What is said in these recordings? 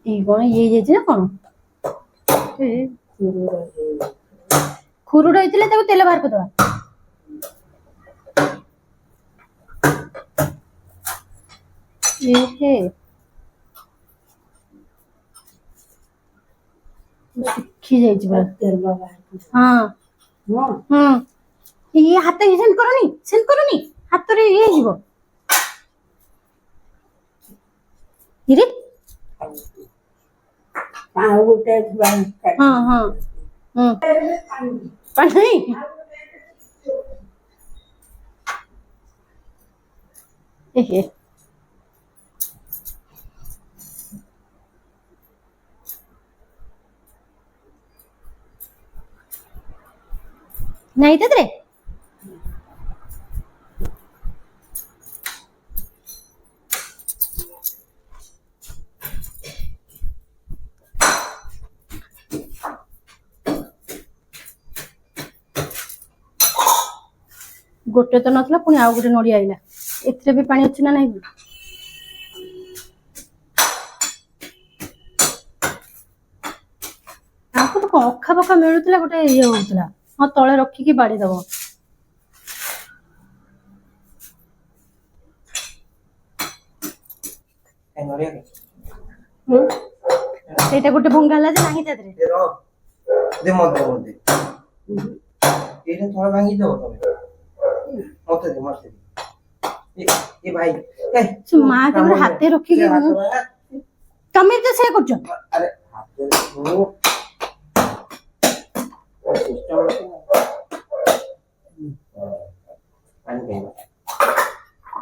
ये कौन ये ना कौन खुरु रही तेल बाहर कर सुखी जाइए हाँ ये हाथ सेंड करनी हाथ रे ये जीवो इरे हाँ हाँ पानी ए नहीं तत्रे गोटे तो नथला पुणी आउ गोटे नड़ी आइला एथरे भी पानी अछि ना नहीं आपको तो अखा पखा मिलुतला गोटे ये होतला हाँ तले रखिकी बाड़ी दब एटा गोटे भंगाला जे नाही तादरे दे मत एटा थोड़ा भांगी दो मत दे ये भाई ए मां तमरे हाथे रखिकी तमे तो से करछ अरे हाथे वो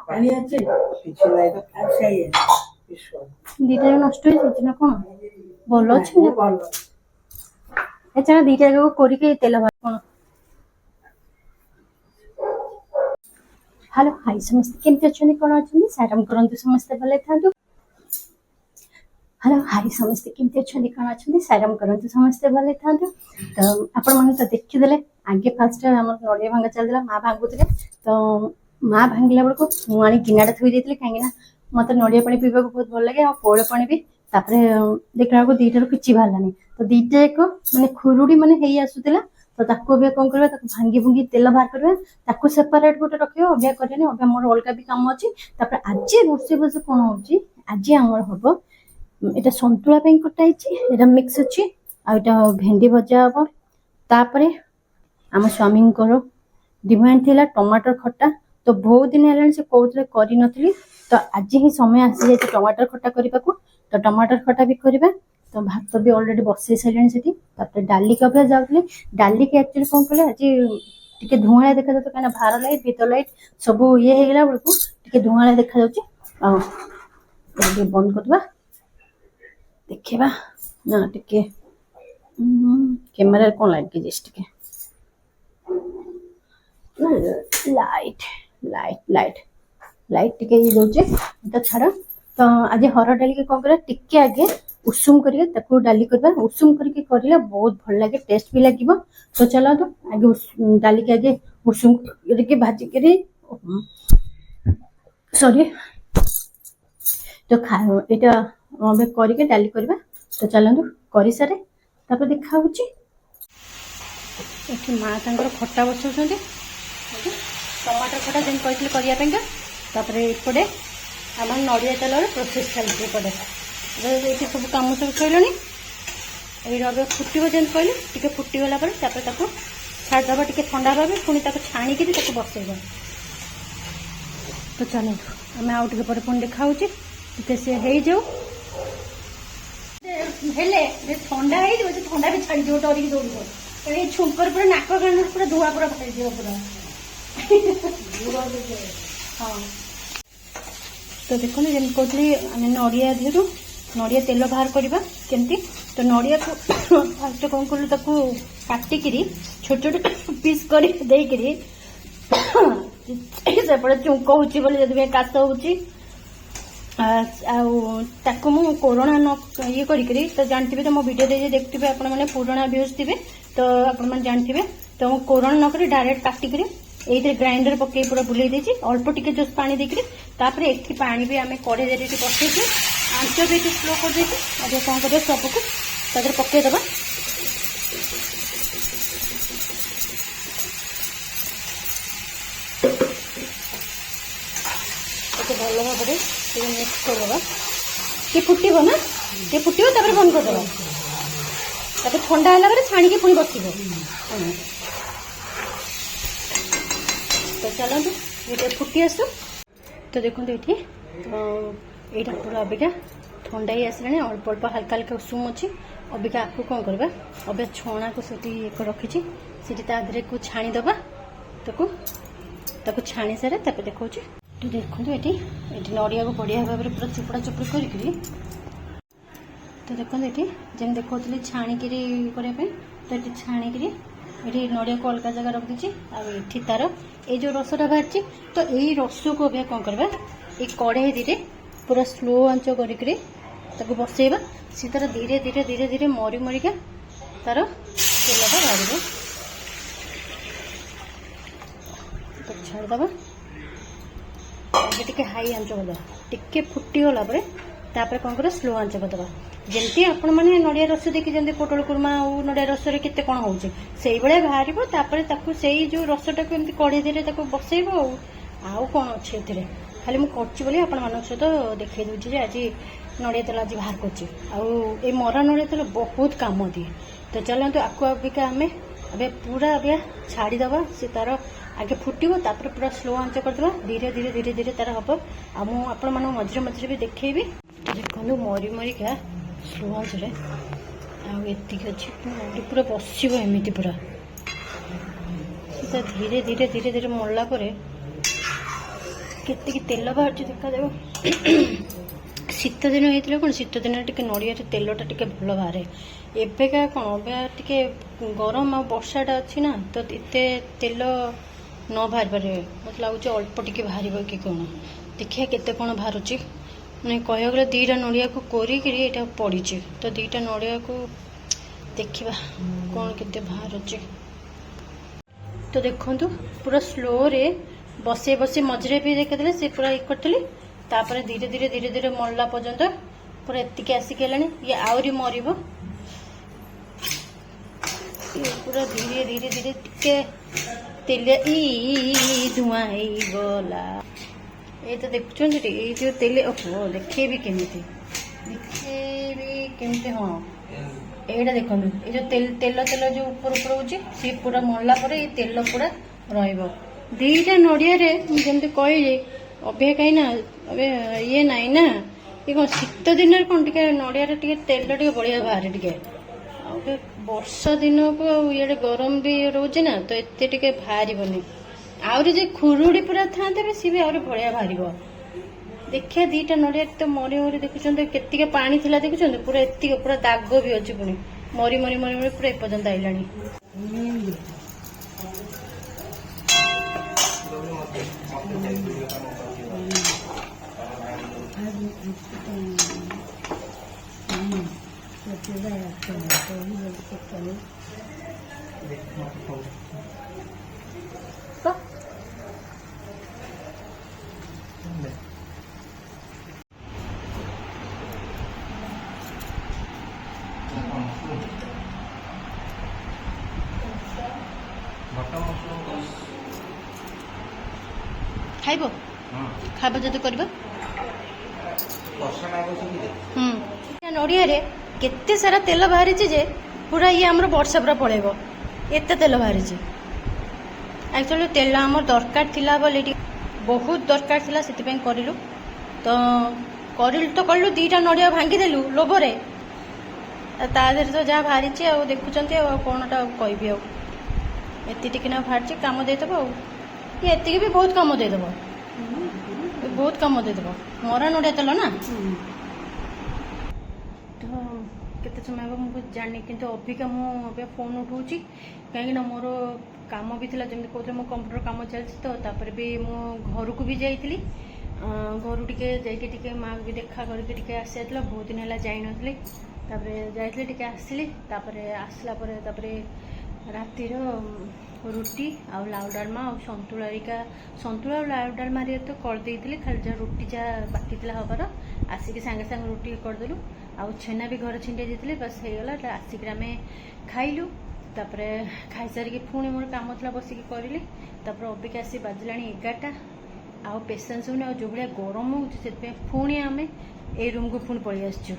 पानी अच्छे पीछे नहीं तो अच्छा ही है दीटा नष्ट हो ना कौन भल अच्छे अच्छा दीटा जाक करके तेल भार कौन हेलो हाय समस्त केमती अच्छे कौन अच्छे सैराम करते समस्ते भले था हेलो हाय समस्ते केमती अच्छे कौन अच्छे सैराम करते समस्ते भले था तो आपण मैंने तो देखीदे आगे फास्ट आम नड़िया भांगा चलता माँ भांगुले तो माँ भांगला बेलू मुझे गिनाटा थोई देती कहीं मत नड़िया पानी पीवा बहुत भल लगे पौड़ पानी भी देखला बेलू दीटार कि बाहरलानी तो दीटा एक मैंने खुरुड़ी मैंने आसूला तो ताको कौन करवा भांगी भुंगी तेल बाहर करवा सेपरेट गोटे रखिए अभ्या करें अभ्या मोर अलग भी कम अच्छी आज रोषे बस कौन हो आज आमर हम यहाँ सतुला कटाई मिक्स अच्छी आटा भेंडी भजा हम तापर आम स्वामी डिमांड थी टमाटर खट्टा तो बहुत दिन है से कहते कर तो आज ही समय आसी जाए टमाटर खट्टा करने को तो टमाटर खट्टा भी करवा तो भात भी अलरेडी बसई सारे डाली का भी जाऊँगी डाली के एक्चुअली कौन कले आज टे धुआं देखा जाता कहीं बाहर लाइट भीतर लाइट सब ये होगा बेलू टे धुआं देखा बंद करवा देखा ना टे कैमेरा कौन लाइट की टे लाइट लाइट लाइट लाइट टे ये दौचे तो छाड़ तो आज हर डाली के कौन कर टिके आगे उषुम करके डाली करवा उषुम करके करले बहुत भल लगे टेस्ट भी लगे तो चलो तो आगे डाली के आगे उषुम करके भाजी कर सॉरी तो यहाँ करके डाली करवा तो चलतु कर सारे तापर देखा माँ खट्टा बसौं टमाटर खटा जेन कहते करने एपटे आम नड़िया तेल प्रोसेस चलती पड़े ये सब कम सब सर ये फुटब जेन कहले टे फुटीगला छाड़दे टे ठंडा हाँ पुणी छाणिक बसैब तो चलो आम आउ टे पुणी देखा टे सी हो जाऊ ठंडा हो ठंडा भी छाड़ी दिव डरिक दौड़ छुंकर पूरा नाक कान पूरा धुआ पूरा बाहर दिव पूरा हाँ तो देखो जेन कहते आम नड़िया देहरु नड़िया तेल बाहर करवा केमती तो नड़िया को फास्ट कौन कलु काटिक छोट छोट पीस कर सेपटे चुंक हो काश हो कोरोना न ये करी तो जानते तो मो वीडियो दे देखते आपण मैंने पुराना व्यूज थे तो आपण जानते तो मो कोरोना नक डायरेक्ट काटिक ये ग्राइंडर पकई पूरा बुले अल्प टिके जोश पानी देकर तापर एठी पानी भी आम कड़े बसई आंच भी ये स्लो कर देते अब कौन कर सबको तादेह पकईदबा भल भाव मिक्स करदे ये फुटब ना ये फुटब बंद करदे ठंडा है छाणी पुणी बस तो चलते ये फुटी आसु तो देखो ये यहाँ पूरा अबिका ठंडा ही आसला अल्प अल्प हल्का हल्का उषुम अच्छी अबिका आपको कौन करवा अब छणा को से रखी से को छाणीदबा ताको छाणी सारे देखा तो देखो ये नड़िया को बढ़िया भाव में पूरा चुपड़ा चुपड़ी करी तो देखो ये जमी देखा छाणिकी करने तो ये छाणिकी ये नड़िया को अलग जगह रख दीजिए आठी तार ये जो रसटा बाहर तो यही रस को अब कौन करवा ये कढ़ाई रे पूरा स्लो आंच कर बसैबा सी तार धीरे धीरे धीरे धीरे मरी मरिका तार तेलटा बाहर तो छाड़ीदबा आगे टिके हाई आंच करदे टिके फुटीगला तापर कौन कर स्लो आंच करदे जमती आपण मैंने नड़िया रस देखी जमी पोटल कुर्मा और नड़िया रस केते कौन हो बाहर से जो रसटा को एमती कढ़े धीरे बसैब आउ कौन अच्छे खाली मुझे बोली आपण मान सहित देखी दूसरी आज नड़िया तेल आज बाहर कर मरा नड़िया तेल बहुत काम दिए तो चलते आपको अबिका आम अबे पूरा अबे छाड़ीदबा सी तार आगे फुटब तापर पूरा स्लो आंच करदे धीरे धीरे धीरे धीरे तार हम आपण मान मझे मझे भी देखी देखो मरी मरिका स्लो आंच आती अच्छी पूरा बसब एमती पूरा धीरे धीरे धीरे धीरे मरला केत तेल बाहर देखा शीत दिन होता कौन शीत दिन टे नड़िया तेलटा टे भल बाहर एवेका कौन टे गरम आ वर्षाटा अच्छी ना तो ये तेल न बाहर पारे मत लगुच अल्प टिके बाहर कि कौन देखिए केते कौन बाहर मैंने कह गले दीटा नड़िया को कोरिकी पड़ी तो दीटा नड़िया को देखा कौन केते बाहर तो देखु पूरा स्लो रे बसे बसे मझे भी देखते से पूरा ये करी तापर धीरे धीरे धीरे धीरे मरला पर्यंत पूरा एतिक आसिक ये आहरी मरब पूरा धीरे धीरे धीरे टिके तेलिया धुआं गला ये तो देखुं ये जो तेल ओहो देखे भी केमी हाँ एटा देखो ये जो तेल तेल तेल जो ऊपर ऊपर हो सी पूरा मरला ये तेल पूरा रईटा नड़िया जमी कहली अबे कहीं ना अबे ये नाई ना ये कौन शीत दिन कौन टे नड़िया तेल टे बढ़िया बाहर टे वर्षा दिन को ये गरम भी रोचे ना तो एत टे बाहर आहरी जो खुरुड़ी पूरा था सी भी आहरी बढ़िया बाहर देखिए दीटा नड़िया तो मरी मरी देखुं केतिके पानी थिला देखुं पूरा एतिक पूरा दाग भी अच्छी पुणी मरी मरी मरी मरी पूरा एपर्यंत आइलानी खाइब खाइब जदि कर नड़िया केते सारा तेल बाहरी जे पूरा ये आमर वर्षा पूरा पड़ेब एत तेल बाहरी एक्चुअली तेल आम दरकार थिला बोली बहुत दरकार थिला सेतिपई करिलु तो कलु दीटा नड़िया भांगीदेलु लोभरे ता देहरे तो जहाँ बाहरी देखुं कौनटा कहबी आती बाहर काम देदेव ये एतिक भी बहुत काम देदेव बहुत काम देदेव मरा नड़िया तेल ना तो केते समय मुझे जानी कि अबिका मुझे फोन उठाऊँगी कहीं मोर काम भी थी जमी कहते मो कंप्यूटर काम चलती तो तापर भी मो घर को भी जाइली घर टे माँ भी देखा करके आसी जाता बहुत दिन है जाई नी जाइली आसली आसला रातिर रुटी आ लाउ डालमा और सन्तुला सन्तुला और लाउ डालमा तो करदे खाली जहाँ रुटी जहाँ बाकी हबार ଆସିକି ସାଙ୍ଗେ ସାଙ୍ଗେ ରୁଟି କରିଦେଲୁ ଆଉ ଛେନା ବି ଘରେ ଛିଣ୍ଡେଇ ଦେଇଥିଲେ ବାସ୍ ହେଇଗଲା ଆସିକି ଆମେ ଖାଇଲୁ ତାପରେ ଖାଇସାରିକି ପୁଣି ମୋର କାମ ଥିଲା ବସିକି କରିଲି ତାପରେ ଅବିକା ଆସି ବାଜିଲାଣି 11ଟା ଆଉ ପେସେନ୍ସ ହେଉନି ଆଉ ଯେଉଁ ଭଳିଆ ଗରମ ହେଉଛି ସେଥିପାଇଁ ପୁଣି ଆମେ ଏଇ ରୁମ୍କୁ ପୁଣି ପଳେଇ ଆସିଛୁ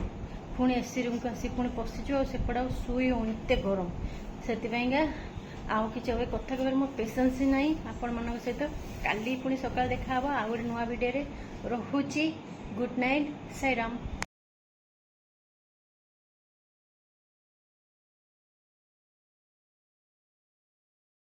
ପୁଣି ଏସି ରୁମ୍କୁ ଆସିକି ପୁଣି ପଶିଛୁ ଆଉ ସେପଟେ ଆଉ ଶୋଇ ହେଉନି ଏତେ ଗରମ ସେଥିପାଇଁକା ଆଉ କିଛି ଏବେ କଥା କହିବାରେ ମୋର ପେସେନ୍ସ ହିଁ ନାହିଁ ଆପଣମାନଙ୍କ ସହିତ କାଲି ପୁଣି ସକାଳେ ଦେଖାହେବ ଆଉ ଗୋଟେ ନୂଆ ଭିଡ଼ିଓରେ ରହୁଛି ଗୁଡ୍ ନାଇଟ୍ ସାଇରାମ।